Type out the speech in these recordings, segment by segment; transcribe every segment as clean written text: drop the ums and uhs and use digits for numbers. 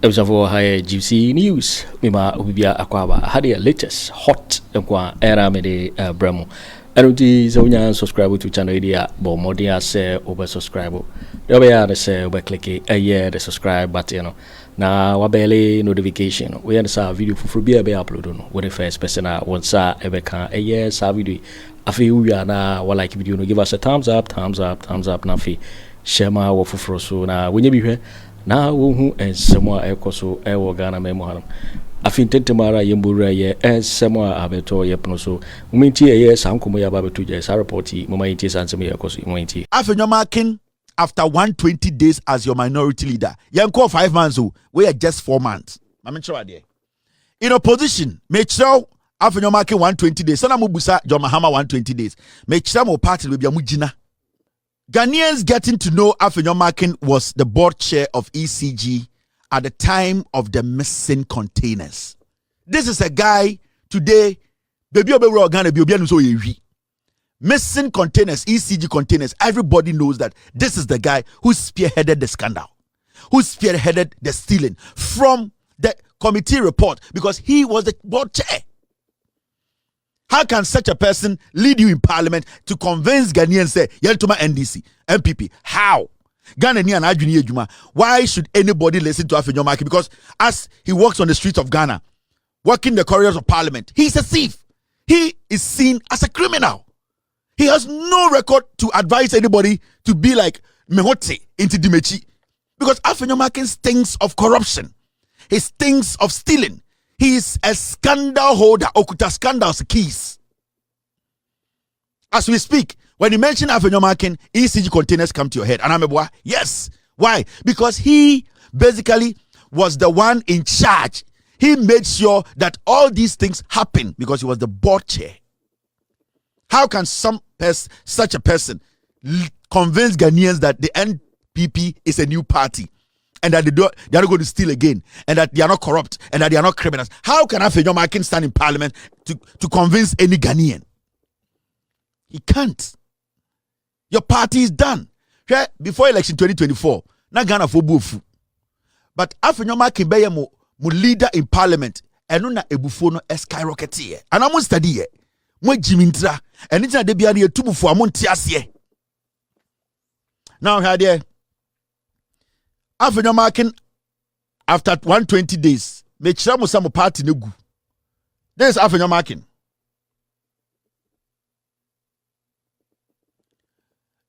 for high GC news. Mima ubibia akwaba had the latest hot kwa era mede bremo. Enuti zonya subscribe to channel idea bo modia se over subscribe. Yobe ya se over click the subscribe button. Na wabele notification. We had sa video for be upload no. When the first person wants sa ebe kan sa video. Afi uya na wa like video no give us a thumbs up na fi share ma wo foforo so na wenye bi hwe na wo hu ensemo a ekoso e wo Ghana memo hanum afi tentemara yembura ye ensemo a abeto ye pno so uminti ye sankomo ya babeto je sa report mama yiti sansemo ye ekoso uminti Afenyo Markin after 120 days as your minority leader yanko 5 months we are just 4 months mama chwa de in opposition me chro Afenyo Markin 120 days sana mubusa John Mahama 120 days me chra mo party we bia mugina. Ghanaians getting to know Afenyo Markin was the board chair of ECG at the time of the missing containers. This is a guy today, baby Ghana missing containers, ECG containers. Everybody knows that this is the guy who spearheaded the scandal, who spearheaded the stealing from the committee report because he was the board chair. How can such a person lead you in parliament to convince Ghanaians say Yeltuma NDC, MPP? How? Ghanaian and Adjuni Ejuma. Why should anybody listen to Afenyo Markin? Because as he walks on the streets of Ghana, walking the corridors of parliament, he's a thief. He is seen as a criminal. He has no record to advise anybody to be like Mehote into Dimechi. Because Afenyo Markin stinks of corruption. He stinks of stealing. He is a scandal holder. Okuta scandals keys. As we speak, when you mention Afenyo Markin, ECG containers come to your head. And I'm a yes. Why? Because he basically was the one in charge. He made sure that all these things happen because he was the board chair. How can such a person convince Ghanaians that the NPP is a new party? And that they are not going to steal again, and that they are not corrupt, and that they are not criminals. How can Afenyo Markin stand in parliament to convince any Ghanaian? He can't. Your party is done. Before election 2024, na Ghana for bufu. But Afenyo Markin be mo leader in parliament, and na ebufu no skyrocket here. And I'm study here. Mo jimintra, and it's na de bia na etubufu amon tiase. Now here there. Afenyo Markin, after 120 days, make sure some party negu. This is Afenyo Markin.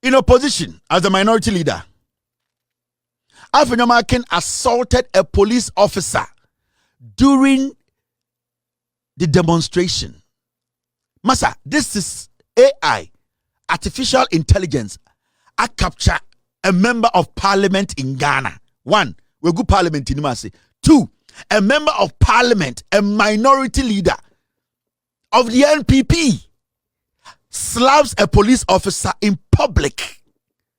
In opposition, as the minority leader, Afenyo Markin assaulted a police officer during the demonstration. Masa, this is AI, artificial intelligence, I capture a member of parliament in Ghana. 1, we go parliament in Masi. 2, a member of parliament, a minority leader of the NPP, slaps a police officer in public.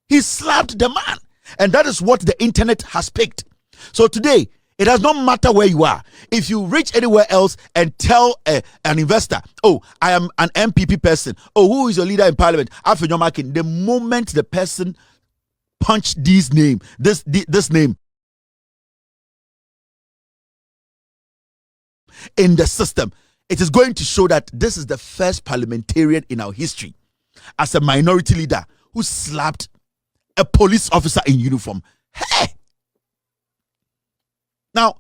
He slapped the man. And that is what the internet has picked. So today, it does not matter where you are. If you reach anywhere else and tell an investor, oh, I am an MPP person. Oh, who is your leader in parliament? Afenyo Markin. The moment the person punch this name in the system, it is going to show that this is the first parliamentarian in our history as a minority leader who slapped a police officer in uniform. Hey! Now,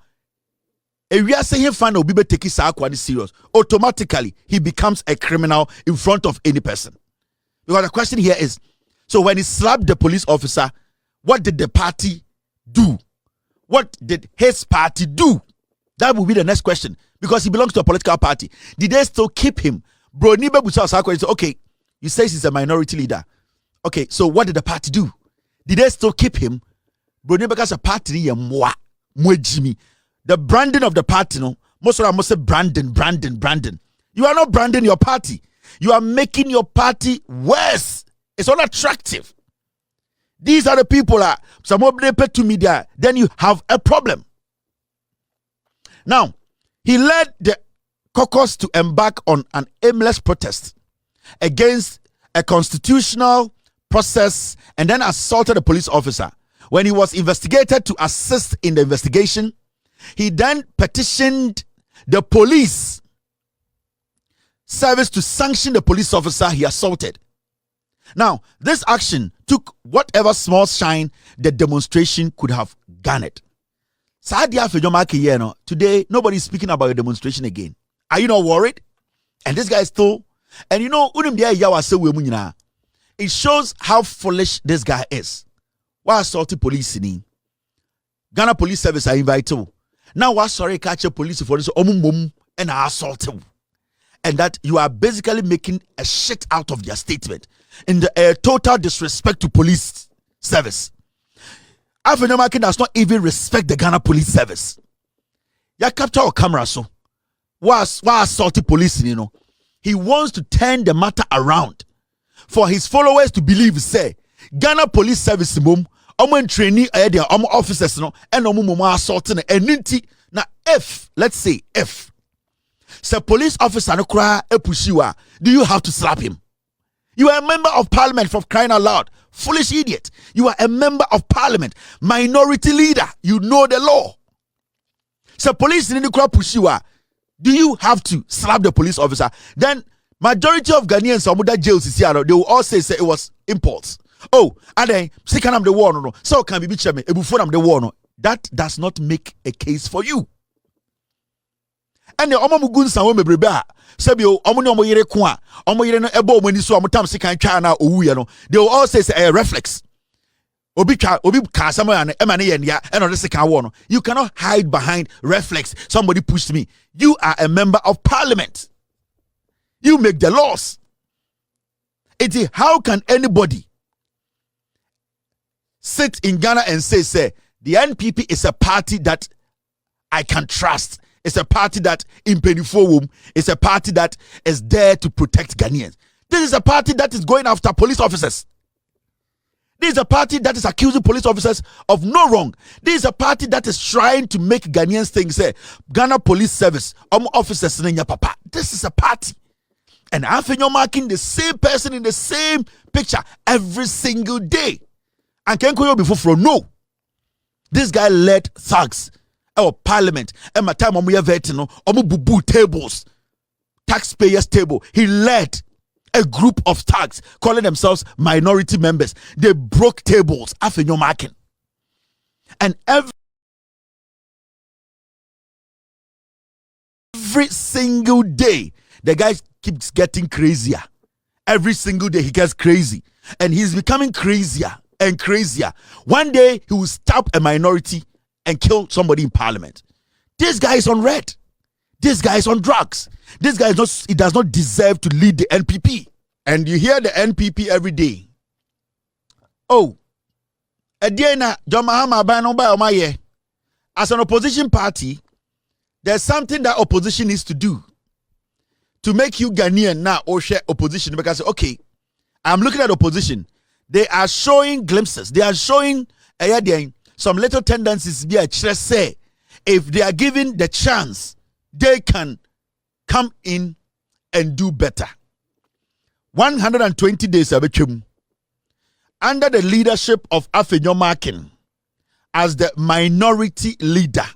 if we are saying fan obi be take this serious, automatically he becomes a criminal in front of any person. Because the question here is, so when he slapped the police officer, what did the party do? What did his party do? That will be the next question. Because he belongs to a political party. Did they still keep him? Bro, Nibe Busa Sakwa said, okay, you say he's a minority leader. Okay, so what did the party do? Did they still keep him? Bro, Nibe Busa party Jimmy. The branding of the party, no, most of them must say branding. You are not branding your party. You are making your party worse. It's unattractive. These are the people that some of them pay to media. Then you have a problem. Now, he led the caucus to embark on an aimless protest against a constitutional process and then assaulted a police officer. When he was investigated to assist in the investigation, He then petitioned the police service to sanction the police officer he assaulted. Now, this action took whatever small shine the demonstration could have garnered. Afenyo Markin, today, nobody is speaking about a demonstration again. Are you not worried? And this guy is still, and it shows how foolish this guy is. Why assaulted police in Ghana Police Service are invited. Now what sorry catch a police for this and assault him. And that you are basically making a shit out of their statement in the total disrespect to police service. Afenyo Markin does not even respect the Ghana Police Service. Ya capture our camera so. Why assaulted police, He wants to turn the matter around for his followers to believe, say, Ghana Police Service mum, trainee their officers and assaulting and now let's say if police officer no cry push you, do you have to slap him? You are a member of parliament, for crying out loud. Foolish idiot. You are a member of parliament, minority leader. You know the law. Police in the crowd push you, do you have to slap the police officer? Then majority of Ghanaians or that jails is here, they will all say it was impulse. Oh, and then second I'm the war no. So can be bitch me before I'm the war no. That does not make a case for you. And the omomugun sanwo mebrebe sebio omo yere ko a omo yere no ebo omani so omo tam sekan twa na owu no, they will all say a reflex. Obi ka sama na ema ne ye ya and on the second war no. You cannot hide behind reflex. Somebody pushed me. You are a member of parliament. You make the laws. How can anybody sit in Ghana and say the NPP is a party that I can trust? It's a party that in Penifowum, it's a party that is there to protect Ghanaians. This is a party that is going after police officers. This is a party that is accusing police officers of no wrong. This is a party that is trying to make Ghanaians think, say, Ghana Police Service, officers, papa. This is a party. And Afenyo Markin, the same person in the same picture every single day. And can you before from no. This guy led thugs. Our parliament, and my time we have bubu tables, taxpayers' table. He led a group of thugs calling themselves minority members. They broke tables. Afenyo Markin, and every single day the guy keeps getting crazier. Every single day he gets crazy, and he's becoming crazier and crazier. One day he will stab a minority and kill somebody in parliament. This guy is on red. This guy is on drugs. This guy he does not deserve to lead the NPP. And you hear the NPP every day. Oh, as an opposition party, there's something that opposition needs to do to make you Ghanaian now or share opposition. Because okay, I'm looking at opposition. They are showing glimpses. They are showing some little tendencies be a say if they are given the chance, they can come in and do better. 120 days under the leadership of Afenyo Markin as the minority leader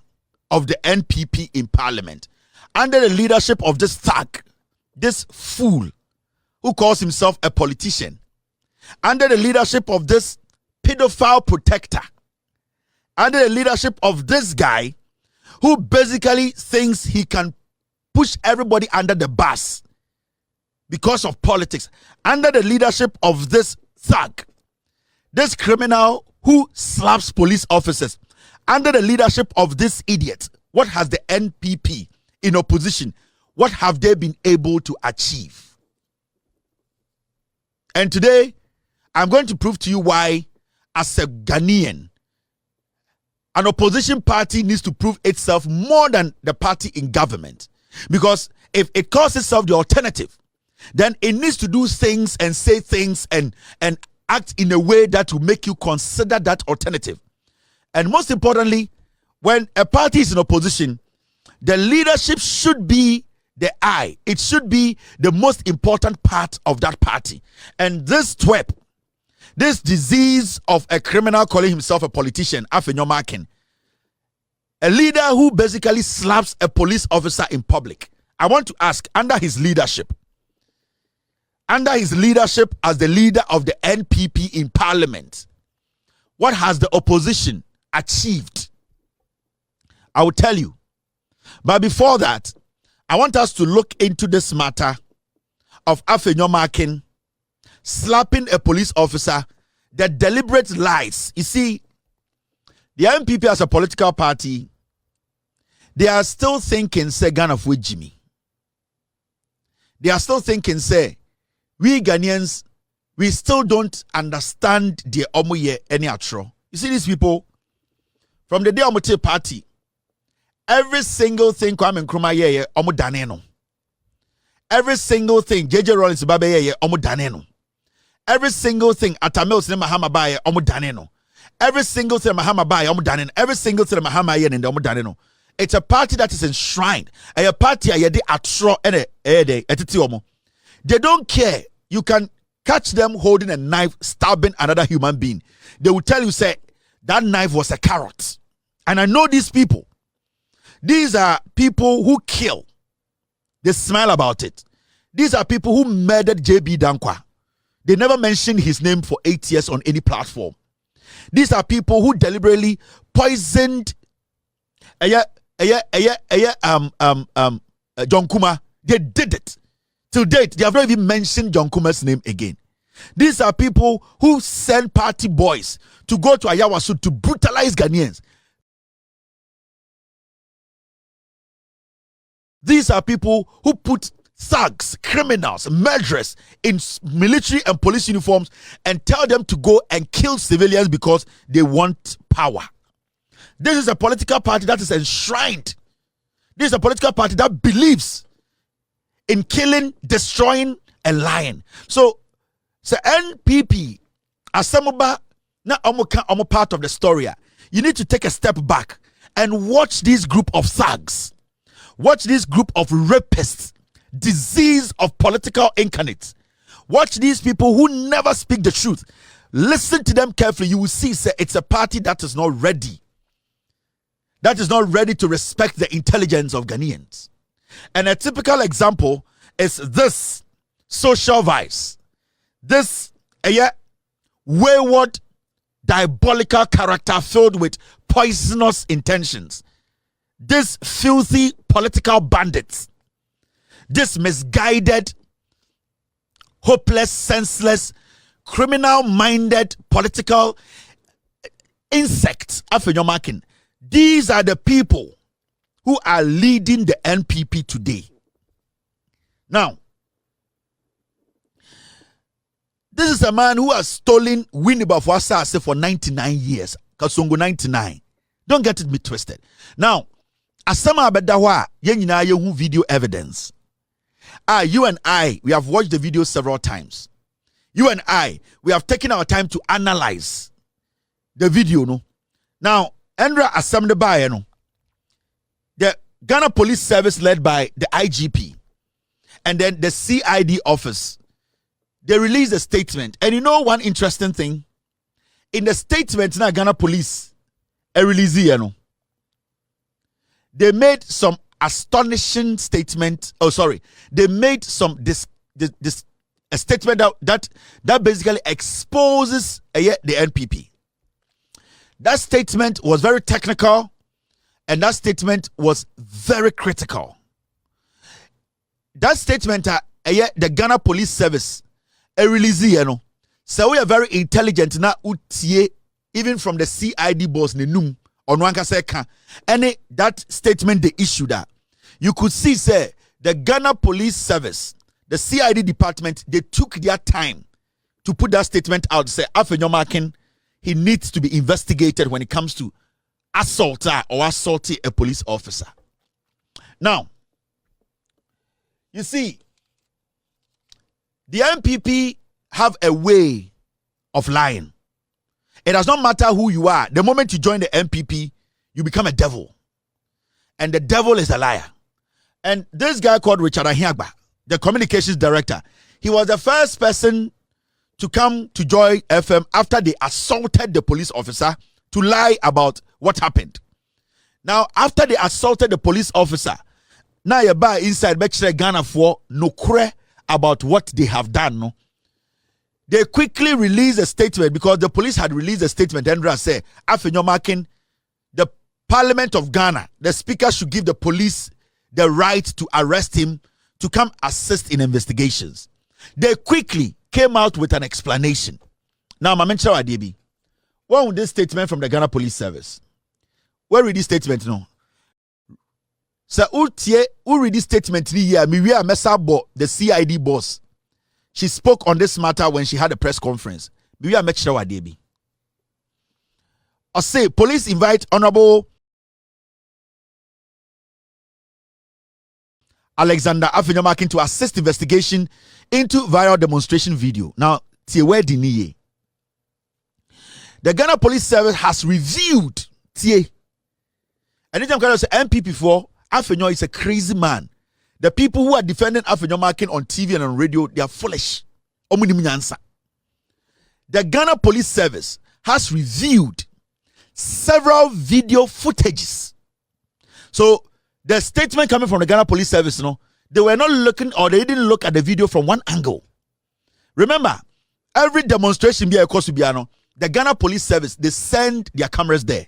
of the NPP in parliament, under the leadership of this thug, this fool who calls himself a politician, under the leadership of this pedophile protector, under the leadership of this guy who basically thinks he can push everybody under the bus because of politics, under the leadership of this thug, this criminal who slaps police officers, under the leadership of this idiot, what has the NPP in opposition, what have they been able to achieve? And today, I'm going to prove to you why, as a Ghanaian, an opposition party needs to prove itself more than the party in government. Because if it calls itself the alternative, then it needs to do things and say things and act in a way that will make you consider that alternative. And most importantly, when a party is in opposition, the leadership should be the eye. It should be the most important part of that party. And this twerp, this disease of a criminal calling himself a politician, Afenyo Markin, A leader who basically slaps a police officer in public. I want to ask, under his leadership as the leader of the NPP in parliament, what has the opposition achieved? I will tell you. But before that, I want us to look into this matter of Afenyo Markin slapping a police officer, the deliberate lies. You see, the NPP as a political party, they are still thinking, say, Ghana for Jimmy. They are still thinking, say, we Ghanaians, we still don't understand the omoye any atro. You see these people, from the day omote party, every single thing Kwame Nkrumah ye omo daneno. Every single thing JJ Rollins Babe ye omo daneno. Every single thing Atta Mahama Baye omo daneno. Every single thing Mahama Baye omo daneno. Every single thing Mahama ye and omo daneno. It's a party that is enshrined. A party a de atro ene etiti omo. They don't care. You can catch them holding a knife, stabbing another human being. They will tell you, say, that knife was a carrot. And I know these people. These are people who kill. They smile about it. These are people who murdered JB Dankwa. They never mentioned his name for 8 years on any platform. These are people who deliberately poisoned John Kuma. They did it. Till date, they have not even mentioned John Kuma's name again. These are people who send party boys to go to Ayawasu to brutalize Ghanaians. These are people who put thugs, criminals, murderers in military and police uniforms and tell them to go and kill civilians because they want power. This is a political party that is enshrined. This is a political party that believes in killing, destroying, and lying. So NPP, as Samuba, now I'm part of the story. You need to take a step back and watch this group of thugs. Watch this group of rapists, disease of political incarnates. Watch these people who never speak the truth. Listen to them carefully. You will see, sir, it's a party that is not ready. That is not ready to respect the intelligence of Ghanaians. And a typical example is this social vice. This wayward, diabolical character filled with poisonous intentions. This filthy political bandits. This misguided, hopeless, senseless, criminal-minded political insects. Afenyo Markin. These are the people who are leading the NPP today. Now, this is a man who has stolen Winneba for Asase for 99 years. Kasongo 99. Don't get it twisted. Now, Asama Abedawa, yenyina yehu video evidence. You and I, we have watched the video several times. You and I, we have taken our time to analyze the video. No? Now, Endra Asam Debaye, no? The Ghana Police Service led by the IGP and then the CID office, they released a statement. And you know one interesting thing? In the statement, now Ghana Police, a release, you know, they made some astonishing statement. Oh, sorry. They made some a statement that basically exposes the NPP. That statement was very technical, and that statement was very critical. That statement, the Ghana Police Service, a release, you know, so we are very intelligent na utie even from the CID boss nenum on one kaseka. Any that statement they issued that you could see, say the Ghana Police Service, the CID department, they took their time to put that statement out. Say Afenyo Markin, he needs to be investigated when it comes to assaulting a police officer. Now, you see, the NPP have a way of lying. It does not matter who you are. The moment you join the NPP, you become a devil. And the devil is a liar. And this guy called Richard Ahiagba, the communications director, he was the first person to come to Joy FM after they assaulted the police officer to lie about what happened. Now, after they assaulted the police officer, now you buy inside Ghana for no cre about what they have done. No? They quickly released a statement because the police had released a statement. Andra said, Afenyo Markin, the Parliament of Ghana, the speaker should give the police the right to arrest him to come assist in investigations. They quickly came out with an explanation. Now, Mamencha Adebi, what was this statement from the Ghana Police Service? Where read this statement now? So, who read this statement here? Miria Mesabo, the CID boss. She spoke on this matter when she had a press conference. Miria Mechra Adebi. I say, police invite Honorable Alexander Afenyo Markin to assist investigation into viral demonstration video. Now, the Ghana Police Service has reviewed anytime I say MPP for Afenyo is a crazy man. The people who are defending Afenyo Markin on TV and on radio, they are foolish. The Ghana Police Service has reviewed several video footages. So the statement coming from the Ghana Police Service, they were not looking, or they didn't look at the video from one angle. Remember, every demonstration the Ghana Police Service, they send their cameras there.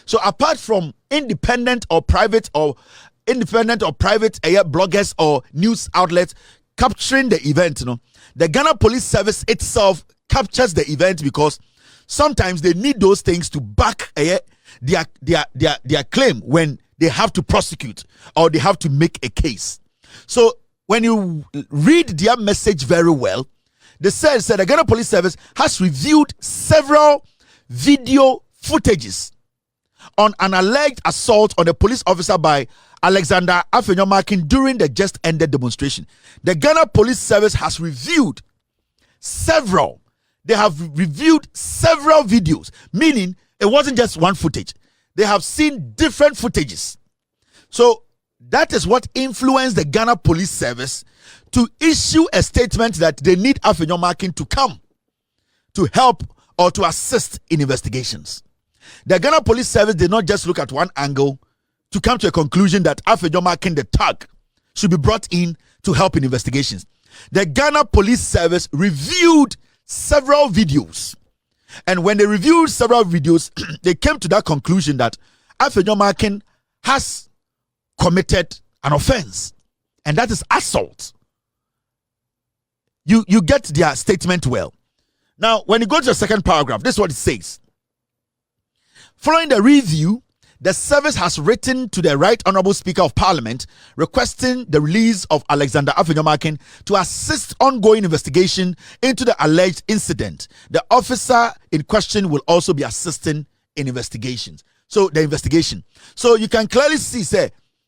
So apart from independent or private bloggers or news outlets capturing the event, the Ghana Police Service itself captures the event because sometimes they need those things to back their claim when they have to prosecute or they have to make a case. So when you read their message very well, they said the Ghana Police Service has reviewed several video footages on an alleged assault on a police officer by Alexander Afenyo Markin during the just ended demonstration. The Ghana Police Service has reviewed several. They have reviewed several videos, meaning it wasn't just one footage. They have seen different footages. So that is what influenced the Ghana Police Service to issue a statement that they need Afenyo Markin to come to help or to assist in investigations. The Ghana Police Service did not just look at one angle to come to a conclusion that Afenyo Markin, the thug, should be brought in to help in investigations. The Ghana Police Service reviewed several videos. And when they reviewed several videos, they came to that conclusion that Afenyo Markin has committed an offense. And that is assault. You get their statement well. Now, when you go to the second paragraph, this is what it says. Following the review, the service has written to the Right Honorable Speaker of Parliament requesting the release of Alexander Afenyo Markin to assist ongoing investigation into the alleged incident. The officer in question will also be assisting in investigations. So the investigation. So you can clearly see,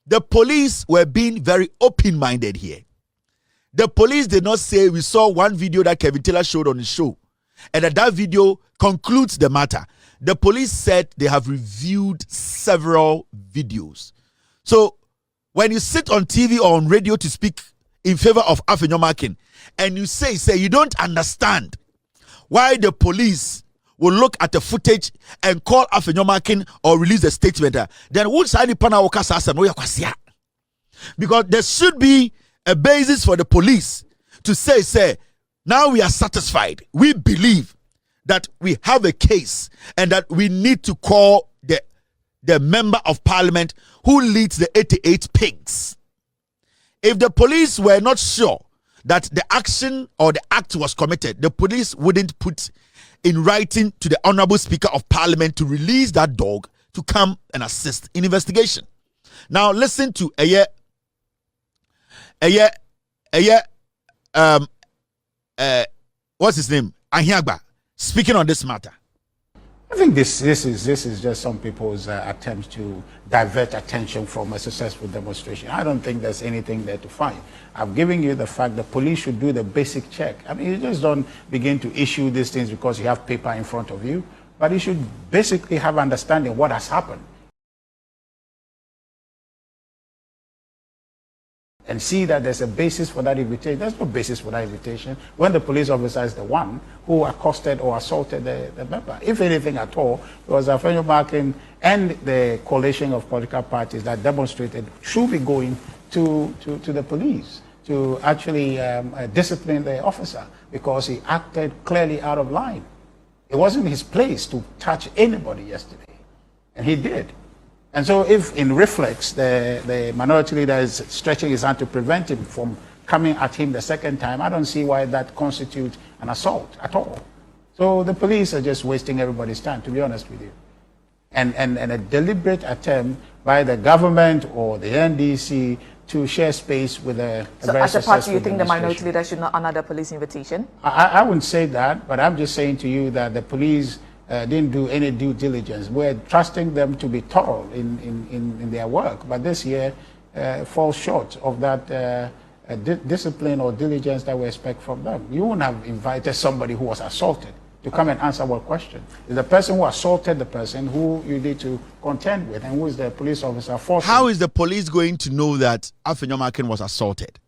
the police were being very open-minded here. The police did not say we saw one video that Kevin Taylor showed on his show and that video concludes the matter. The police said they have reviewed several videos. So when you sit on TV or on radio to speak in favor of Afenyo Markin and you say you don't understand why the police will look at the footage and call Afenyo Markin or release a statement, then because there should be a basis for the police to say now we are satisfied. We believe that we have a case and that we need to call the member of parliament who leads the 88 pigs. If the police were not sure that the action or the act was committed, the police wouldn't put in writing to the Honorable Speaker of Parliament to release that dog to come and assist in investigation. Now listen to what's his name? Ahiagba, speaking on this matter. I think this is just some people's attempt to divert attention from a successful demonstration. I don't think there's anything there to find. I've given you the fact the police should do the basic check. I mean, you just don't begin to issue these things because you have paper in front of you, but you should basically have understanding what has happened. and see that there's a basis for that invitation. There's no basis for that invitation when the police officer is the one who accosted or assaulted the member. If anything at all, it was Afenyo Markin and the coalition of political parties that demonstrated should be going to the police to actually discipline the officer because he acted clearly out of line. It wasn't his place to touch anybody yesterday, and he did. And so if in reflex, the minority leader is stretching his hand to prevent him from coming at him the second time, I don't see why that constitutes an assault at all. So the police are just wasting everybody's time, to be honest with you. And a deliberate attempt by the government or the NDC to share space with a so very as a party, you think the administration. minority leader should not honor the police invitation? I wouldn't say that, but I'm just saying to you that the police didn't do any due diligence. We're trusting them to be thorough in their work, but this year falls short of that discipline or diligence that we expect from them. You wouldn't have invited somebody who was assaulted to come and answer our question. It's the person who assaulted the person who you need to contend with, and who is the police officer forcing. How is the police going to know that Afenyo Markin was assaulted?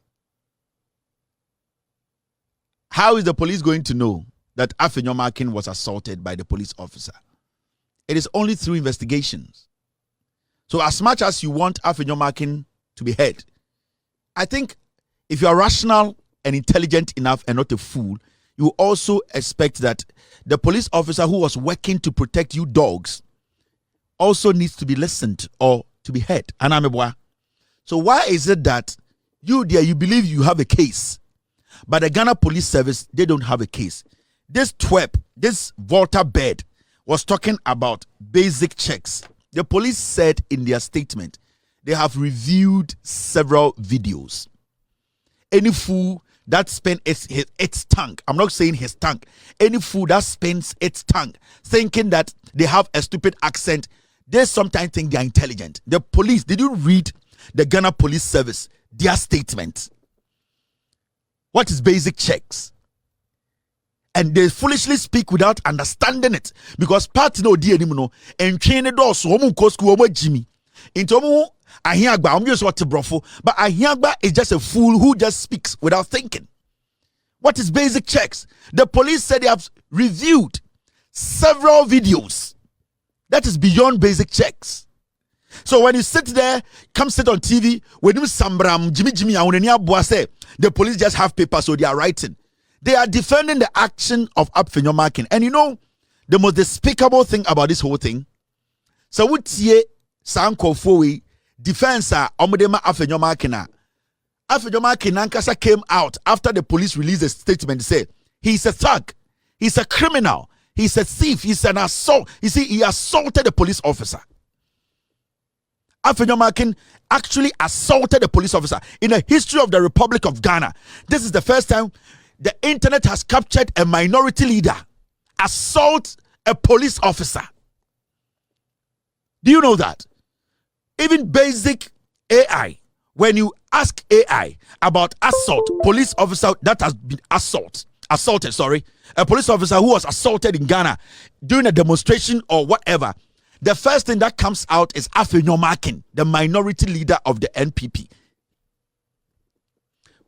How is the police going to know that Afenyo Markin was assaulted by the police officer? It is only through investigations. So as much as you want Afenyo Markin to be heard, I think if you are rational and intelligent enough and not a fool, you also expect that the police officer who was working to protect you dogs also needs to be listened or to be heard. Anamebwa. So why is it that you there, you believe you have a case, but the Ghana Police Service, they don't have a case? This twerp, this Volta bed, was talking about basic checks. The police said in their statement, they have reviewed several videos. Any fool that spends its tongue, I'm not saying his tongue, any fool that spends its tongue thinking that they have a stupid accent, they sometimes think they are intelligent. The police, did you read the Ghana Police Service, their statement? What is basic checks? And they foolishly speak without understanding it, because part no di anymore and train it also omu ko school omu Jimmy into omu ahiagba omu just what brofo, but ahiagba is just a fool who just speaks without thinking. What is basic checks? The police said they have reviewed several videos. That is beyond basic checks. So when you sit there, come sit on TV, when you sambram Jimmy say the police just have paper, so they are writing. They are defending the action of Afenyo Markin. And you know, the most despicable thing about this whole thing, so we tie sanko fowe defense omodema Afenyo Markin. Afenyo Markin Nankasa came out after the police released a statement to say he's a thug, he's a criminal, he's a thief, he's an assault. You see, he assaulted a police officer. Afenyo Markin actually assaulted a police officer. In the history of the Republic of Ghana, this is the first time the internet has captured a minority leader assault a police officer. Do you know that? Even basic AI, when you ask AI about assault, police officer that has been assaulted, a police officer who was assaulted in Ghana during a demonstration or whatever, the first thing that comes out is Afenyo Markin, the minority leader of the NPP.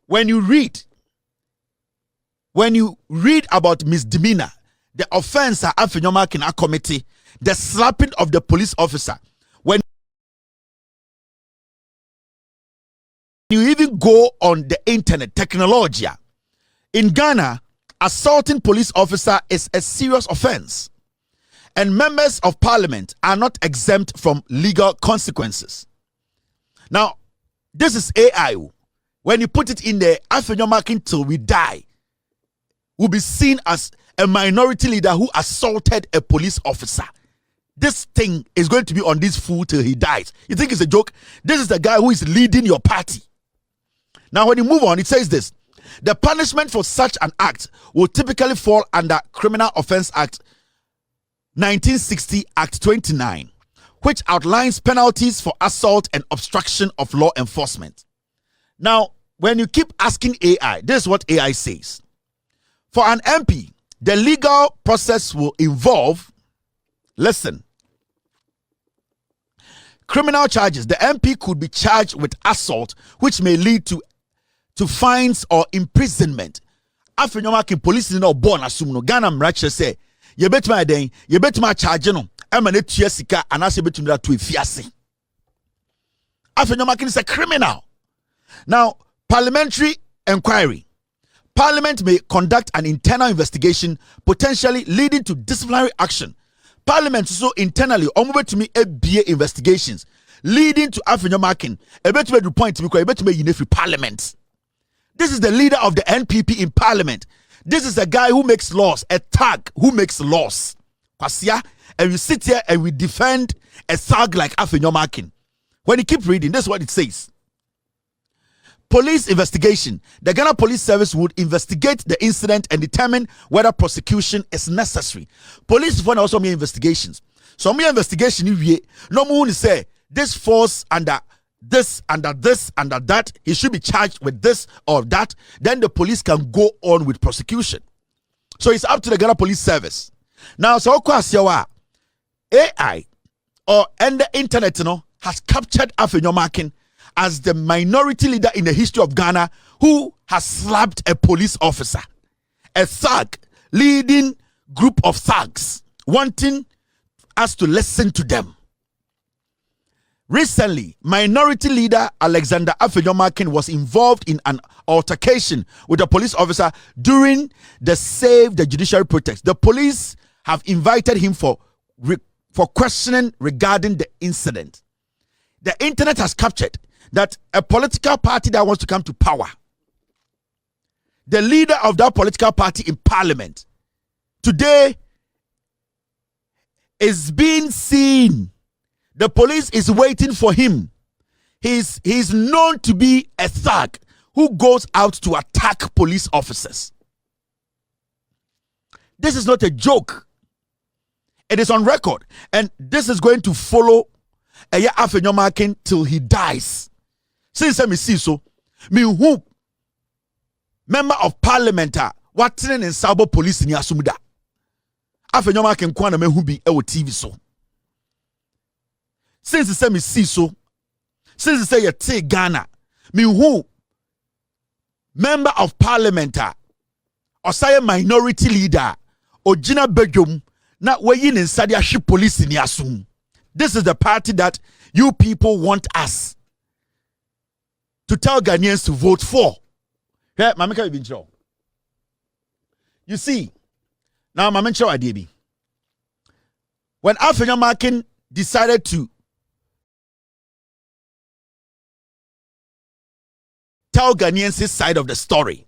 When you read about misdemeanor, the offense Afenyo Markin committee, the slapping of the police officer, when you even go on the internet, technology, in Ghana, assaulting police officer is a serious offense. And members of parliament are not exempt from legal consequences. Now, this is AI. When you put it in there, Afenyo Markin till we die will be seen as a minority leader who assaulted a police officer. This thing is going to be on this fool till he dies. You think it's a joke? This is the guy who is leading your party. Now, when you move on, it says this: the punishment for such an act will typically fall under Criminal Offence Act 1960 Act 29, which outlines penalties for assault and obstruction of law enforcement. Now, when you keep asking AI, this is what AI says. For an MP, the legal process will involve, listen, criminal charges, the MP could be charged with assault, which may lead to fines or imprisonment. Afenyo Markin police no born assume no Ghana mrache say ye betuma den ye betuma charge no e ma na tua sika anase betuma da to efiase. Afenyo Markin is a criminal. Now, parliamentary inquiry. Parliament may conduct an internal investigation, potentially leading to disciplinary action. Parliament so internally omubetumi ebie investigations leading to Afenyo Markin ebetuma do point because ebetuma yinefi parliament. This is the leader of the NPP in parliament. This is a guy who makes laws, a thug who makes laws. Kwasia, and we sit here and we defend a thug like Afenyo Markin. When you keep reading, this is what it says. Police investigation. The Ghana Police Service would investigate the incident and determine whether prosecution is necessary. Police for also make investigations. So my investigation no one say this falls under this, under this, under that. He should be charged with this or that. Then the police can go on with prosecution. So it's up to the Ghana Police Service. Now, so AI or and the internet, has captured Afenyo Markin as the minority leader in the history of Ghana who has slapped a police officer. A thug, leading group of thugs, wanting us to listen to them. Recently, minority leader Alexander Afenyo Markin was involved in an altercation with a police officer during the Save the Judiciary protest. The police have invited him for questioning regarding the incident. The internet has captured that a political party that wants to come to power, the leader of that political party in parliament, today is being seen. The police is waiting for him. He's known to be a thug who goes out to attack police officers. This is not a joke. It is on record. And this is going to follow Afenyo Markin till he dies. Since I see so, me who member of parliament what's in Sabo police in Yasumuda. Afenyo Markin kwana me who be TV so. Since the same see so, since the say you take Ghana, me who member of parliament or say minority leader or Gina Bedroom not weighing in Sadia ship police in Yasum. This is the party that you people want us to tell Ghanaians to vote for. Hey, Mamika Ibincho. You see, now Mamika Adebi. When Afenyo Markin decided to tell Ghanaians his side of the story,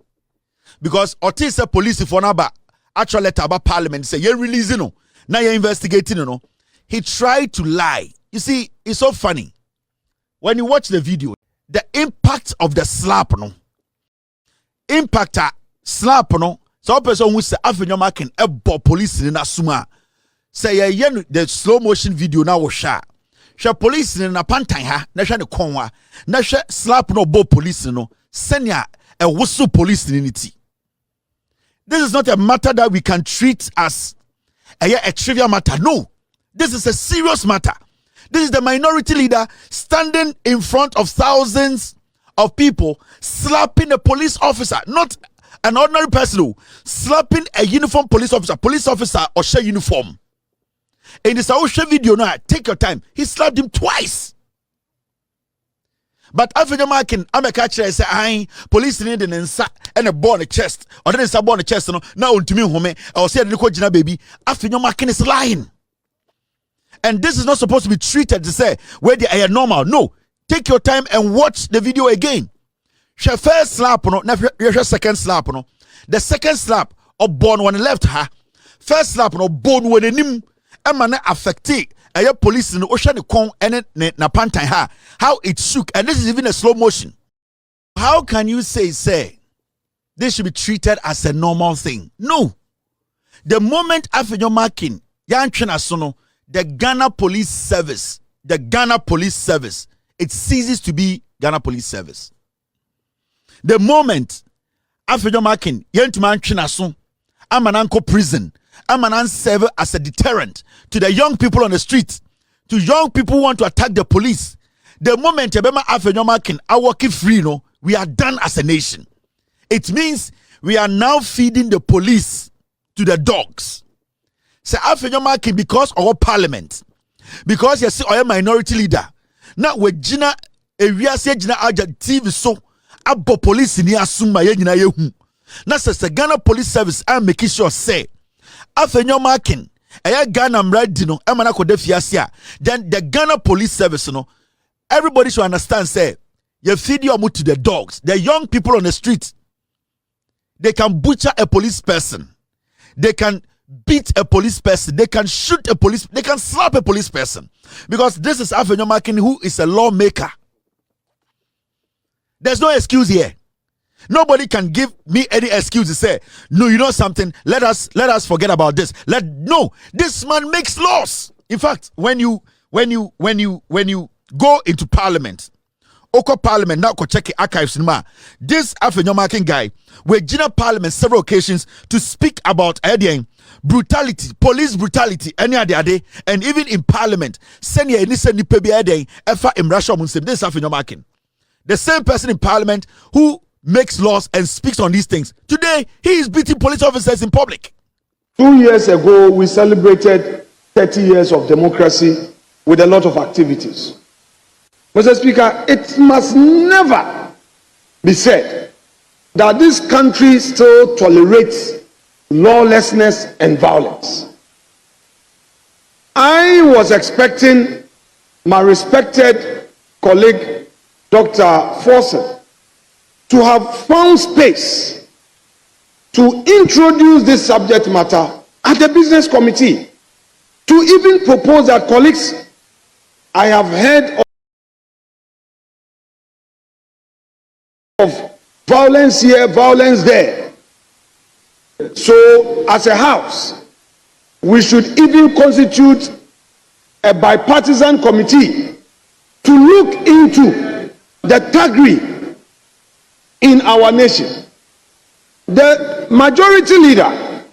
because Otis a police for Naba actual letter about parliament say you're releasing no, now you're investigating no. He tried to lie. You see, it's so funny. When you watch the video, the impact of the slap no. Impact slap no. So person who say Afenyo Markin ebo police in asuma. Say yeah the slow motion video now was shot. She police in na pantan ha, na she ne konwa. Na she slap no bo police no. Senya a whistle police in it. This is not a matter that we can treat as a trivial matter. No. This is a serious matter. This is the minority leader standing in front of thousands of people slapping a police officer, not an ordinary person who slapping a uniform police officer or share uniform. In this video now, take your time. He slapped him twice. But Afenyo Markin, I'm a catcher, say, I police need an insa and a ball on the chest, or then it's a ball on the chest, no, now to me, home, or say, Nico baby, Afenyo Markin is lying. And this is not supposed to be treated to say, where they are normal. No, take your time and watch the video again. She first slap, no, second slap, no. The second slap, or bone when left her. First slap, no, bone when him, and man affected. A police in the ocean con and na pantai ha. How it shook, and this is even a slow motion. How can you say this should be treated as a normal thing? No. The moment Afenyo Markin yanchena sono, the Ghana Police Service, it ceases to be Ghana Police Service. The moment Afenyo Markin yantuman chena son, amananko prison. Amanan serve as a deterrent to the young people on the street to young people who want to attack the police. The moment Afenyo Markin are working free, no, we are done as a nation. It means we are now feeding the police to the dogs. Say Afenyo Markin because our parliament, because you see our minority leader. Now we jina area say jina aja TV so abo police ni asuma ye nyina yehu. Na se Ghana Police Service am making sure say Afenyo Markin Ghana mradi no emana kode fiase a, then the Ghana Police Service no, everybody should understand say you feed your mood to the dogs. The young people on the street, they can butcher a police person, they can beat a police person, they can shoot a police, they can slap a police person, because this is Afenyo Markin, who is a lawmaker. There's no excuse here. Nobody can give me any excuse to say, no, you know something, let us forget about this. No, this man makes laws. In fact, when you go into parliament, Oko Parliament now check the archives. This Afenyo Markin guy will Gina Parliament several occasions to speak about brutality, police brutality, any other day, and even in Parliament, send you any send efa imrasha munsem. This Afenyo Markin, the same person in Parliament who makes laws and speaks on these things. Today, he is beating police officers in public. 2 years ago, we celebrated 30 years of democracy with a lot of activities. Mr. Speaker, it must never be said that this country still tolerates lawlessness and violence. I was expecting my respected colleague, Dr. Forson, to have found space to introduce this subject matter at the business committee, to even propose that, colleagues, I have heard of violence here, violence there. So as a house, we should even constitute a bipartisan committee to look into the thuggery in our nation. The majority leader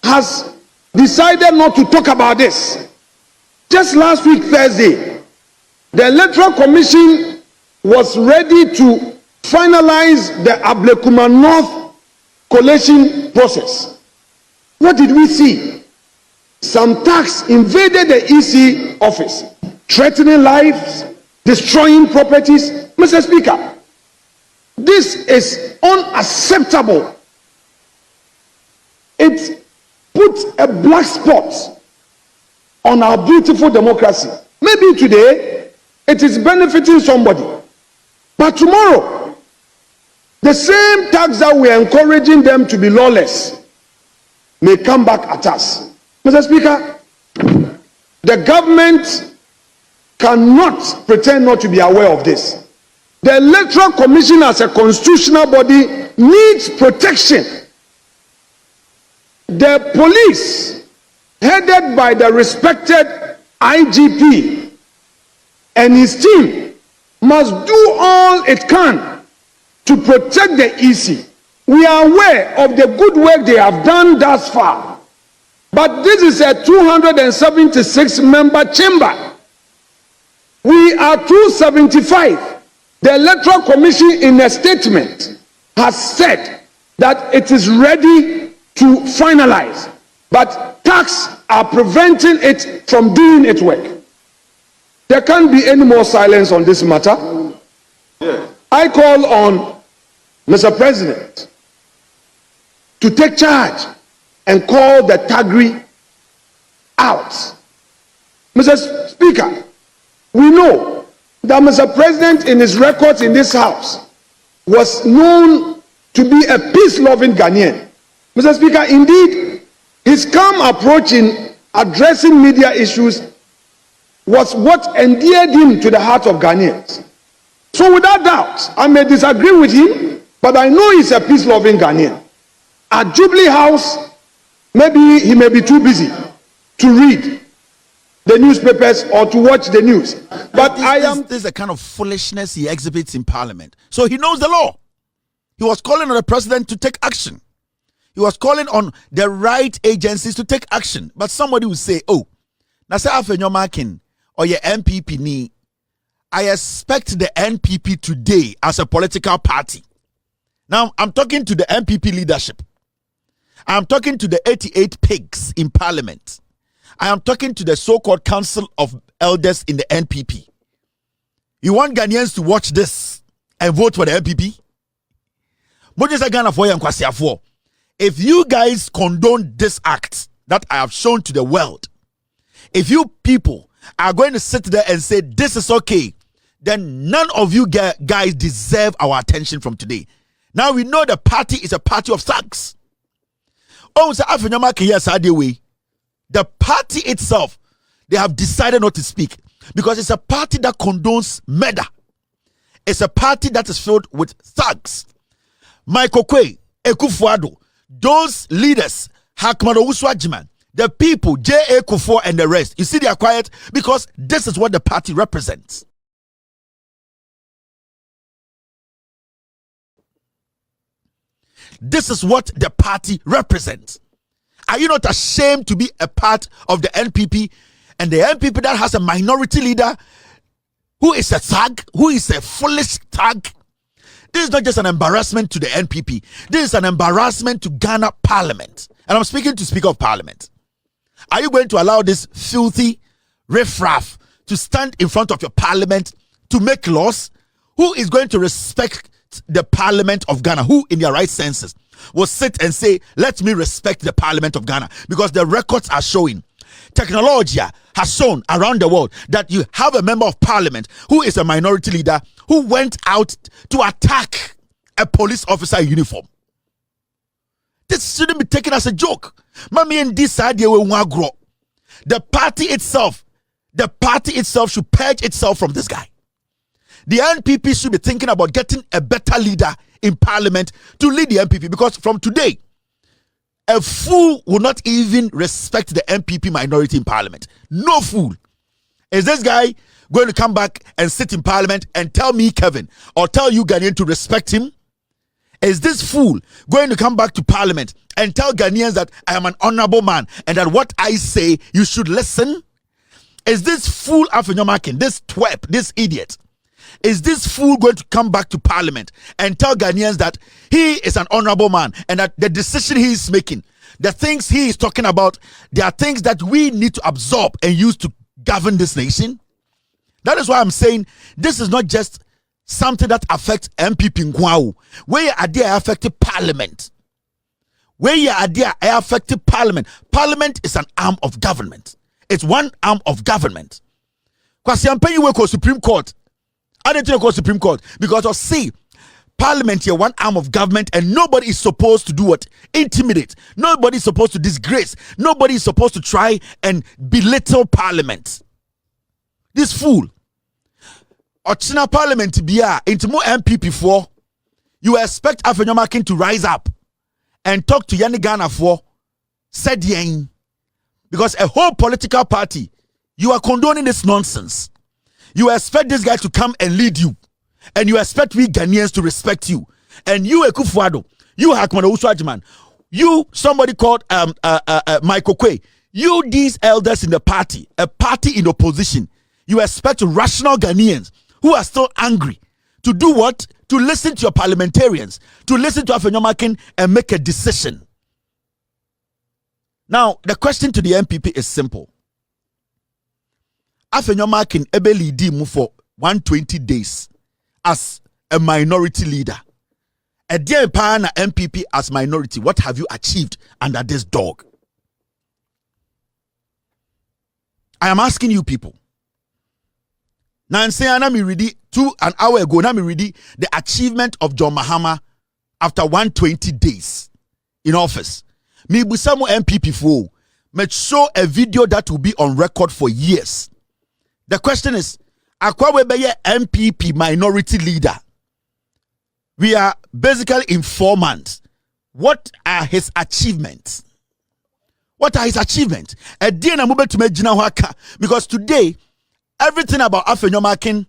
has decided not to talk about this. Just last week, Thursday, the Electoral Commission was ready to finalize the Ablekuma North collation process. What did we see? Some thugs invaded the EC office, threatening lives, destroying properties. Mr. Speaker, this is unacceptable. It puts a black spot on our beautiful democracy. Maybe today it is benefiting somebody, but tomorrow the same thugs that we are encouraging them to be lawless may come back at us. Mr. Speaker, the government cannot pretend not to be aware of this. The Electoral Commission as a constitutional body needs protection. The police, headed by the respected IGP and his team, must do all it can to protect the EC. We are aware of the good work they have done thus far, but this is a 276-member chamber. We are 275. The Electoral Commission, in a statement, has said that it is ready to finalize, but tax are preventing it from doing its work. There can't be any more silence on this matter. I call on Mr. President to take charge and call the thuggery out. Mr. Speaker, we know that Mr. President, in his records in this house, was known to be a peace-loving Ghanaian. Mr. Speaker, indeed, his calm approach in addressing media issues was what endeared him to the heart of Ghanaians. So without doubt, I may disagree with him, but I know he's a peace-loving Ghanaian. At Jubilee House, maybe he may be too busy to read the newspapers or to watch the news. But this is the kind of foolishness he exhibits in Parliament. So he knows the law. He was calling on the president to take action. He was calling on the right agencies to take action. But somebody will say, oh, now say Afenyo Markin, or your NPP ni, I expect the NPP today as a political party. Now, I'm talking to the NPP leadership. I'm talking to the 88 pigs in parliament. I am talking to the so-called council of elders in the NPP. You want Ghanaians to watch this and vote for the NPP? If you guys condone this act that I have shown to the world, if you people are going to sit there and say this is okay, then none of you guys deserve our attention from today. Now we know the party is a party of thugs. Oh, Afenyo Markin here way. The party itself, they have decided not to speak because it's a party that condones murder. It's a party that is filled with thugs. Michael Kwe, Akufo Addo, those leaders, Mahamadu Bawumia, the people, J.A. Akufo and the rest, you see they are quiet because this is what the party represents. This is what the party represents. Are you not ashamed to be a part of the NPP and the NPP that has a minority leader who is a thug, who is a foolish thug? This is not just an embarrassment to the NPP. This is an embarrassment to Ghana Parliament. And I'm speaking to Speaker of Parliament. Are you going to allow this filthy riffraff to stand in front of your Parliament to make laws? Who is going to respect the Parliament of Ghana? Who in their right senses will sit and say, let me respect the Parliament of Ghana? Because the records are showing, technology has shown around the world that you have a member of Parliament who is a minority leader who went out to attack a police officer in uniform. This shouldn't be taken as a joke. Mami and this idea will grow. The party itself should purge itself from this guy. The NPP should be thinking about getting a better leader in Parliament to lead the NPP, because from today, a fool will not even respect the NPP minority in Parliament. No fool. Is this guy going to come back and sit in Parliament and tell me, Kevin, or tell you Ghanaians to respect him? Is this fool going to come back to Parliament and tell Ghanaians that I am an honorable man and that what I say you should listen? Is this fool Afenyo Markin, this twerp, this idiot, is this fool going to come back to Parliament and tell Ghanaians that he is an honorable man and that the decision he is making, the things he is talking about, they are things that we need to absorb and use to govern this nation? That is why I'm saying this is not just something that affects MPP Nkwao. Where are they affected Parliament? Where are they affected Parliament? Parliament is an arm of government. It's one arm of government. Kwasi Ampenyi will go Supreme Court. I didn't go Supreme Court because of see, Parliament here, one arm of government, and nobody is supposed to do what? Intimidate. Nobody is supposed to disgrace. Nobody is supposed to try and belittle Parliament. This fool. Ochina Parliament biya into more MPP for you expect Afenyo Markin to rise up and talk to Yani Ghana for said yen, because a whole political party, you are condoning this nonsense. You expect this guy to come and lead you, and you expect we Ghanaians to respect you. And you, Akufo Addo, you Mahamadu Bawumia, you somebody called Michael Kwe, you these elders in the party, a party in opposition, you expect rational Ghanaians who are still angry to do what? To listen to your parliamentarians, to listen to Afenyo Markin and make a decision. Now, the question to the MPP is simple. Afenyo Markin ebe lead mu for 120 days as a minority leader. A dear partner MPP as minority, what have you achieved under this dog? I am asking you people. Now I'm saying I'm ready an hour ago. Now I'm ready the achievement of John Mahama after 120 days in office. Me busamu MPP for me show a video that will be on record for years. The question is, Akwabebeye MPP minority leader. We are basically in 4 months. What are his achievements? What are his achievements? Because today, everything about Afenyo Markin,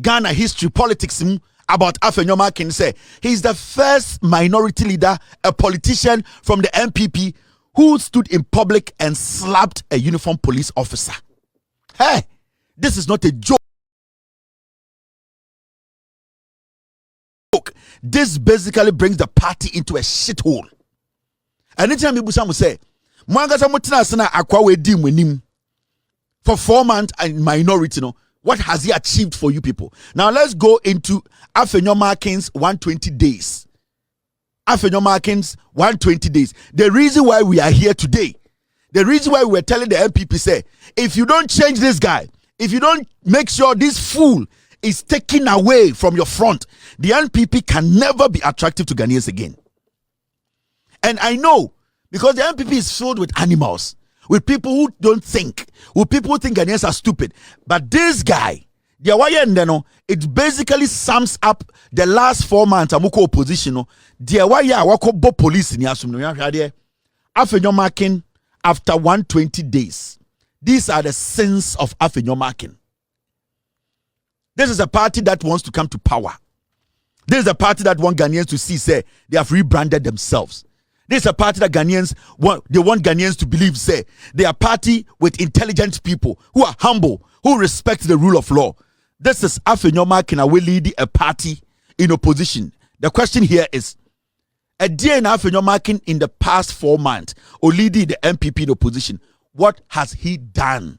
Ghana history, politics about Afenyo Markin say he's the first minority leader, a politician from the MPP who stood in public and slapped a uniformed police officer. Hey, this is not a joke. This basically brings the party into a shithole. Anytime people say, Mwangasa mutina sana akwa we di mwenim for 4 months and minority, no, what has he achieved for you people? Now let's go into Afenyo Markin's 120 days. Afenyo Markin's 120 days. The reason why we are here today, the reason why we were telling the MPP, say, if you don't change this guy, if you don't make sure this fool is taken away from your front, the NPP can never be attractive to Ghanaians again. And I know, because the NPP is filled with animals, with people who don't think, with people who think Ghanaians are stupid. But this guy, it basically sums up the last 4 months amuko opposition. The police in Afenyo Markin after 120 days. These are the sins of Afenyo Markin. This is a party that wants to come to power. This is a party that want Ghanaians to see, say, they have rebranded themselves. This is a party that Ghanaians want Ghanaians to believe, say, they are a party with intelligent people who are humble, who respect the rule of law. This is Afenyo Markin will lead a party in opposition. The question here is, a day in Afenyo Markin in the past 4 months, or leading the MPP in opposition, what has he done?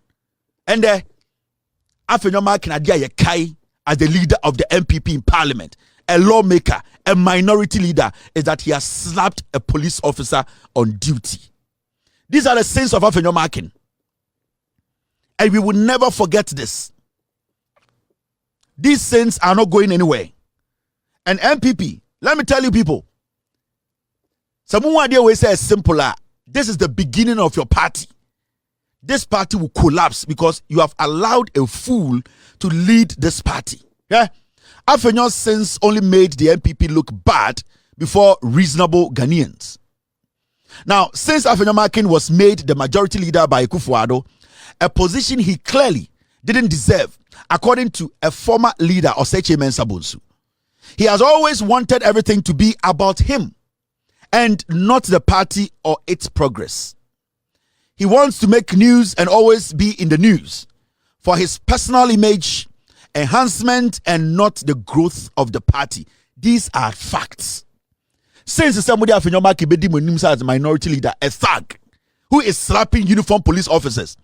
And Afenyo Markin as the leader of the MPP in parliament, a lawmaker, a minority leader, is that he has slapped a police officer on duty. These are the sins of Afenyo Markin. And we will never forget this. These sins are not going anywhere. And MPP, let me tell you people, someone will say simpler, this is the beginning of your party. This party will collapse because you have allowed a fool to lead this party. Yeah? Afenyo's sins only made the MPP look bad before reasonable Ghanaians. Now, since Afenyo Markin was made the majority leader by Akufo Addo, a position he clearly didn't deserve, according to a former leader, otchere, he has always wanted everything to be about him and not the party or its progress. He wants to make news and always be in the news for his personal image, enhancement, and not the growth of the party. These are facts. Since somebody Afenyo Markin as a minority leader, a thug who is slapping uniformed police officers,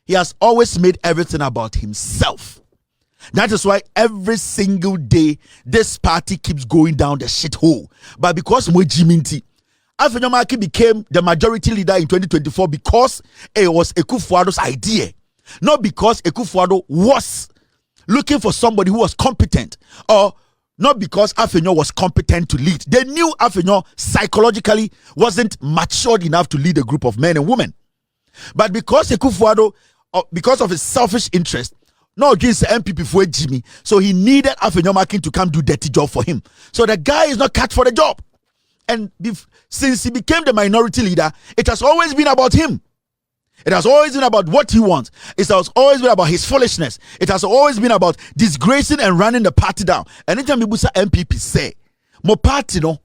he has always made everything about himself. That is why every single day this party keeps going down the shithole. But because Afenyo Markin became the majority leader in 2024 because it was Akufo Addo's idea, not because Akufo Addo was looking for somebody who was competent, or not because Afenyo was competent to lead. They knew Afenyo psychologically wasn't matured enough to lead a group of men and women. But because Akufo Addo, because of his selfish interest, no against the MPP for Jimmy, so he needed Afenyo Markin to come do dirty job for him. So the guy is not cut for the job. And since he became the minority leader, it has always been about him. It has always been about what he wants. It has always been about his foolishness. It has always been about disgracing and running the party down. Anytime people say MPP say, "Mo party no,"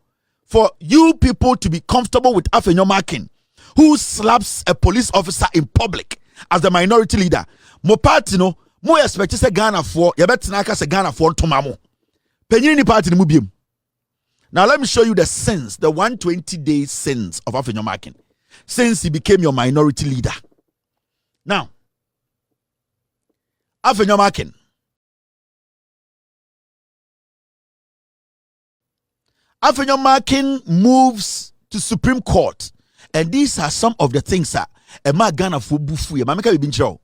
for you people to be comfortable with Afenyo Markin, who slaps a police officer in public as the minority leader, mo party no, mo expect say Ghana for, you better not say Ghana for tomamo. Penyini party no mubiem. Now let me show you the sins, the 120-day sins of Afenyo Markin since he became your minority leader. Now, Afenyo Markin. Afenyo Markin moves to Supreme Court, and these are some of the things that Ghana for bufu.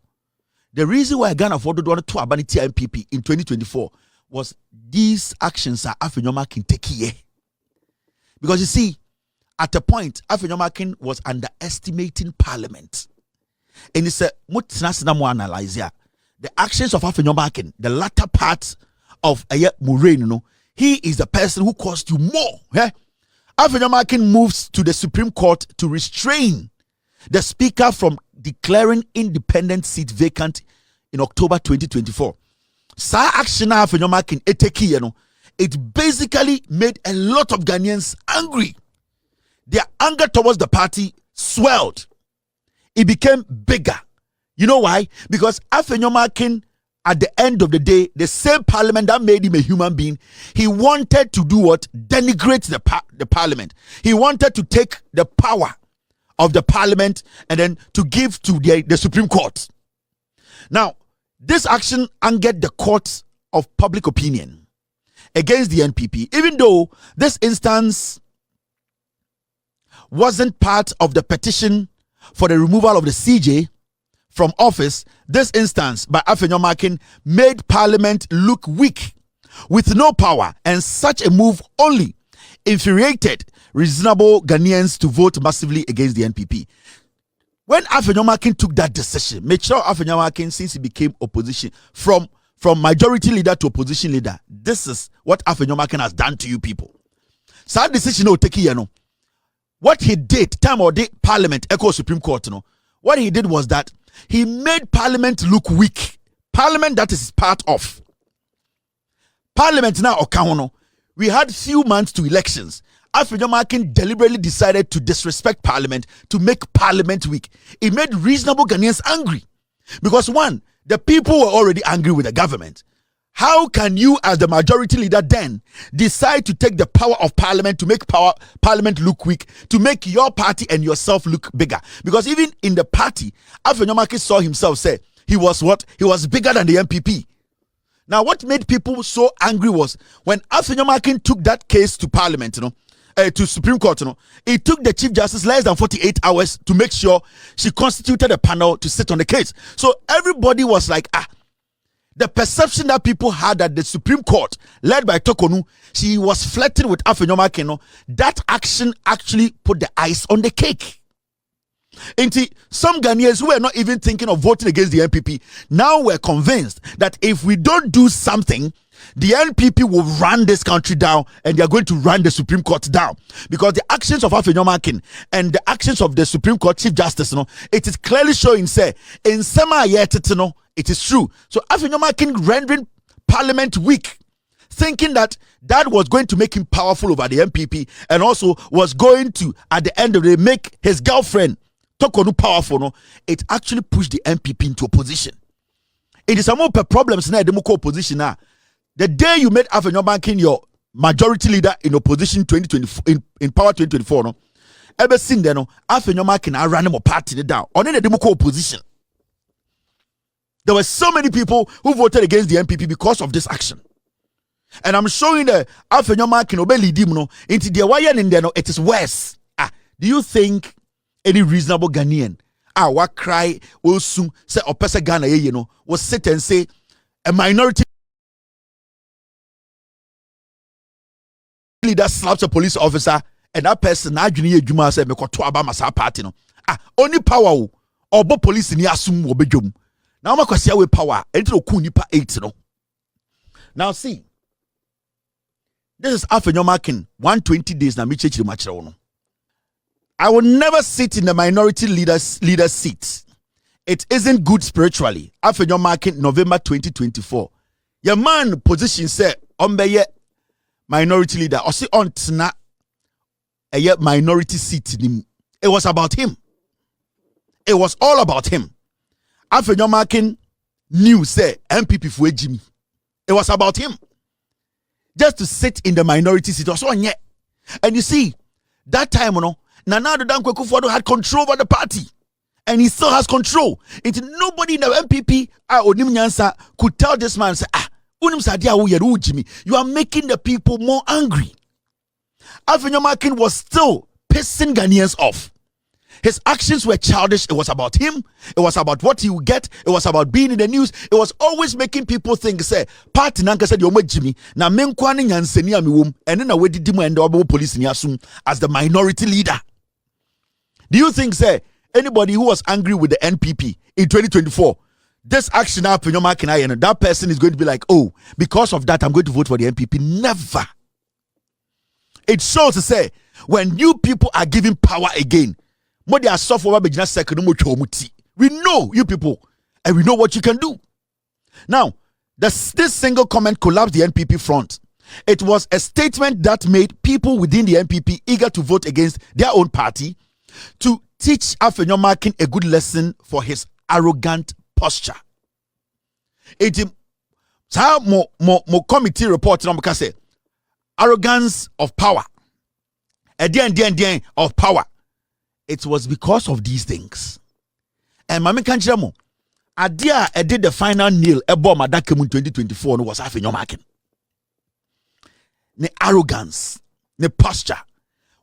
The reason why Ghana for don't want to abanity MPP in 2024 was these actions are Afenyo Markin take here. Because you see, at a point, Afenyo Markin was underestimating Parliament. And it's a analyze here. The actions of Afenyo Markin, the latter part of Murray, he is the person who cost you more. Yeah? Afenyo Markin moves to the Supreme Court to restrain the Speaker from declaring independent seat vacant in October 2024. Sa action Afenyo Markin it basically made a lot of Ghanaians angry. Their anger towards the party swelled. It became bigger. You know why? Because Afenyo Markin, at the end of the day, the same parliament that made him a human being, he wanted to do what? Denigrate the parliament. He wanted to take the power of the parliament and then to give to the Supreme Court. Now, this action angered the courts of public opinion against the NPP, even though this instance wasn't part of the petition for the removal of the CJ from office. This instance by Afenyo Markin made parliament look weak with no power, and such a move only infuriated reasonable Ghanaians to vote massively against the NPP. When Afenyo Markin took that decision, make sure Afenyo Markin, since he became opposition, from majority leader to opposition leader, this is what Afenyo Markin has done to you people. So that decision will take you know. What he did, time or day parliament, echo Supreme Court, what he did was that he made parliament look weak. Parliament that is part of. Parliament now, Okahono, we had few months to elections. Afenyo Markin deliberately decided to disrespect parliament, to make parliament weak. It made reasonable Ghanaians angry. Because one, the people were already angry with the government. How can you, as the majority leader, then decide to take the power of parliament to make parliament look weak, to make your party and yourself look bigger? Because even in the party, Afenyo Markin saw himself say he was what? He was bigger than the NPP. Now, what made people so angry was when Afenyo Markin took that case to parliament, to Supreme Court, it took the Chief Justice less than 48 hours to make sure she constituted a panel to sit on the case. So everybody was like, the perception that people had that the Supreme Court, led by Torkonoo, she was flirting with Afenyo Markin, that action actually put the ice on the cake. Indeed, some Ghanaians who were not even thinking of voting against the NPP now were convinced that if we don't do something, the NPP will run this country down and they are going to run the Supreme Court down. Because the actions of Afenyo Markin and the actions of the Supreme Court Chief Justice, it is clearly showing, say, in Sema yet, it is true. So Afenyo Markin rendering parliament weak, thinking that was going to make him powerful over the NPP and also was going to, at the end of the day, make his girlfriend Torkonoo powerful, it actually pushed the NPP into opposition. It is some more problems now, the opposition now. The day you made Afenyo Markin your majority leader in opposition 2020 in power 2024, ever seen there, Afenyo Markin I ran him party down. On the Democrat opposition. There were so many people who voted against the NPP because of this action. And I'm showing the Afenyo Markin obey dim into the wire in there, it is worse. Do you think any reasonable Ghanaian what cry will soon say opesa Ghana will sit and say a minority leader slaps a police officer and that person na adwene adwuma say me koto aba masa party only power or police ni asum wo bedwom now makwasi we power enti oku nipa 8 now see, this is Afenyo Markin 120 days na me chechiri machire no. I will never sit in the minority leader seat. It isn't good spiritually. Afenyo Markin, November 2024. Your man position say ombeye minority leader. Or see on tna a minority seat. It was about him. It was all about him. Afenyo Markin knew say MPP for Jimmy. It was about him. Just to sit in the minority seat. Also, and you see, that time, Nana Kweku Addo had control over the party. And he still has control. It's nobody in the MPP could tell this man, say, you are making the people more angry. Afenyo Markin was still pissing Ghanaians off. His actions were childish. It was about him. It was about what he would get. It was about being in the news. It was always making people think, say, party nanka said, Jimmy, na menkwani nyanseni amiwum, and then I waited dimu and the police ni asum as the minority leader. Do you think, say, anybody who was angry with the NPP in 2024, this action Afenyo Markin and that person is going to be like, oh, because of that, I'm going to vote for the NPP? Never. It shows to say, when you people are given power again, we know you people, and we know what you can do. Now, this single comment collapsed the NPP front. It was a statement that made people within the NPP eager to vote against their own party, to teach Afenyo Markin a good lesson for his arrogant posture. It how mo committee report na say arrogance of power. Again of power. It was because of these things. And Mami Kanchiramo, Adia did the final nail ebo madakemu in 2024 no was Afenyo Markin. The arrogance, the posture,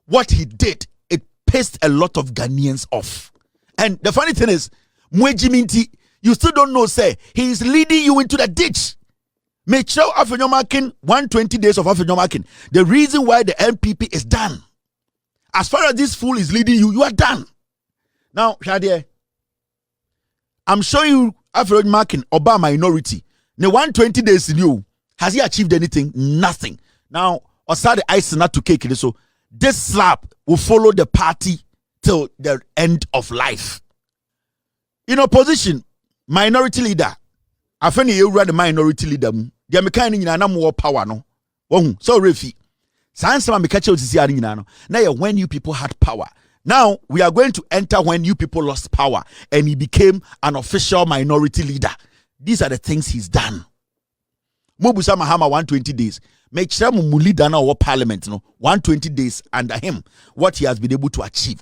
what he did, it pissed a lot of Ghanaians off. And the funny thing is, Mwejiminti, you still don't know, say, he is leading you into the ditch. Make sure Afenyo Markin, 120 days of Afenyo Markin. The reason why the MPP is done. As far as this fool is leading you, you are done. Now, Shadia, I'm showing you Afenyo Markin, Obama minority. The 120 days in you, has he achieved anything? Nothing. Now, Osade ice not to cake it. So this slap will follow the party till the end of life. In opposition, minority leader. Afenyo you run the minority leader. They mechanic in more power no. So refi. Now when you people had power. Now we are going to enter when you people lost power and he became an official minority leader. These are the things he's done. Mobusa Mahama 120 days. Make sure mu leader now our parliament, 120 days under him. What he has been able to achieve.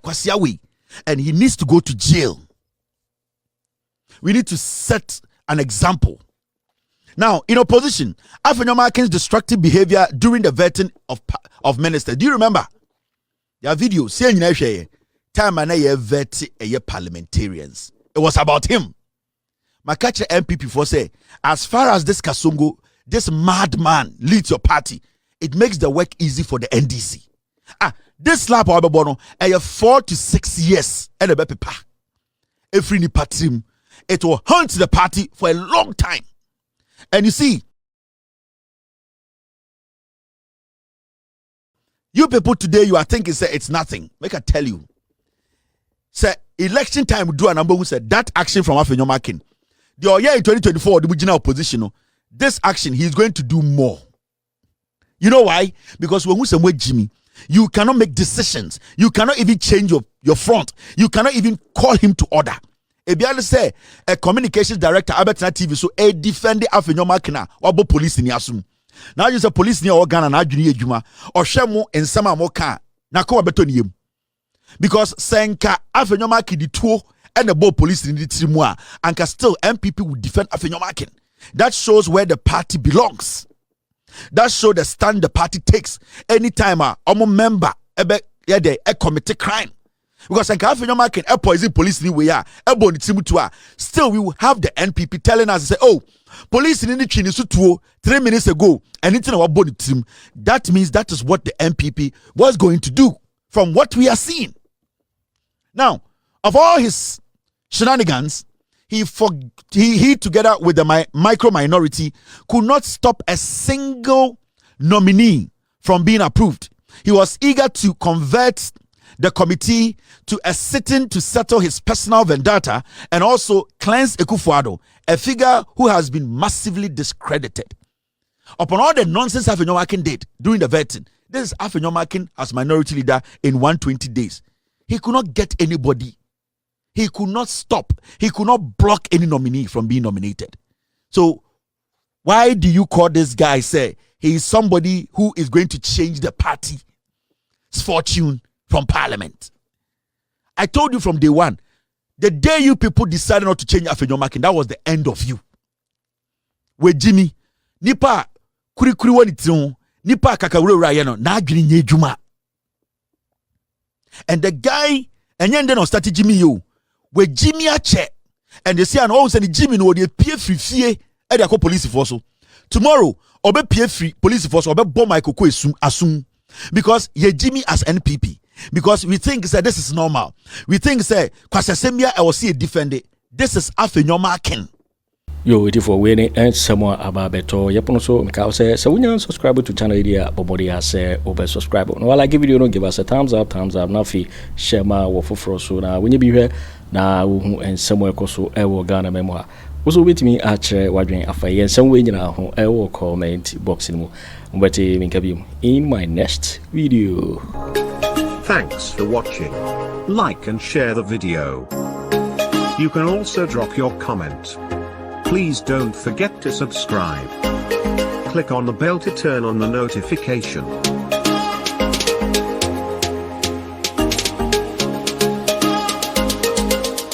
And he needs to go to jail. We need to set an example. Now, in opposition, Afenyo Markin's destructive behavior during the vetting of ministers. Do you remember? There are videos saying time and vet parliamentarians. It was about him. Makache MPP for say, as far as this Kasongo, this madman leads your party, it makes the work easy for the NDC. This slap Bono, 4 to 6 years, and a paper. Every party, it will haunt the party for a long time. And you see, you people today, you are thinking, say, it's nothing. Make I tell you. Say, election time, do a number who said that action from Afenyo Markin. The year in 2024, the original opposition, this action, he is going to do more. You know why? Because when we say Jimmy, you cannot make decisions. You cannot even change your front. You cannot even call him to order. Ebiale say a communications director Net2 TV so a defend Afenyo Markin or police in Yasum. Now you say police near Ghana na adwini adwuma or shemo ensama mo ka na ko beto niyem. Because senka Afenyo Markin Bediatuo and the bo police in the trimua and can still MPP will defend Afenyo Markin. That shows where the party belongs. That shows the stand the party takes anytime a member a committee crime. Because Afenyo Markin poison police anyway, still we will have the NPP telling us say, oh, police in the Chinisu 3 minutes ago, anything about body team. That means that is what the NPP was going to do from what we are seeing. Now, of all his shenanigans, he together with the micro minority could not stop a single nominee from being approved. He was eager to convert the committee to a sitting to settle his personal vendetta and also cleanse Akufo Addo, a figure who has been massively discredited. Upon all the nonsense Afenyo Markin did during the vetting, this is Afenyo Markin as minority leader in 120 days. He could not get anybody. He could not stop. He could not block any nominee from being nominated. So why do you call this guy, say, he is somebody who is going to change the party's fortune from parliament? I told you from day one, the day you people decided not to change Afenyo Markin, that was the end of you. With Jimmy, nipa kuri wani nipa kakawure rayano na adwini nye juma. And the guy, and then on started Jimmy you, with Jimmy a check, and they say, and all of a sudden Jimmy no dey pay free fee, and they call police force. Tomorrow, obe pay free police force, obe bomb my koko assume, because ye Jimmy as NPP. Because we think that this is normal. We think say Kwasasembia I will see a defend. This is Afenyo Markin. Yo, waiting for winning and someone about beto. Yapono so Mikao say so when you subscribe to channel idea Bobody has over subscribe. No, I give video, give us a thumbs up, now fee share my offer so now when you be here now and somewhere also ewo Ghana memoir. Also with me atchere wadwen afaye and some way nyina ho ewo comment box in in my next video. Thanks for watching. Like and share the video. You can also drop your comment. Please don't forget to subscribe. Click on the bell to turn on the notification.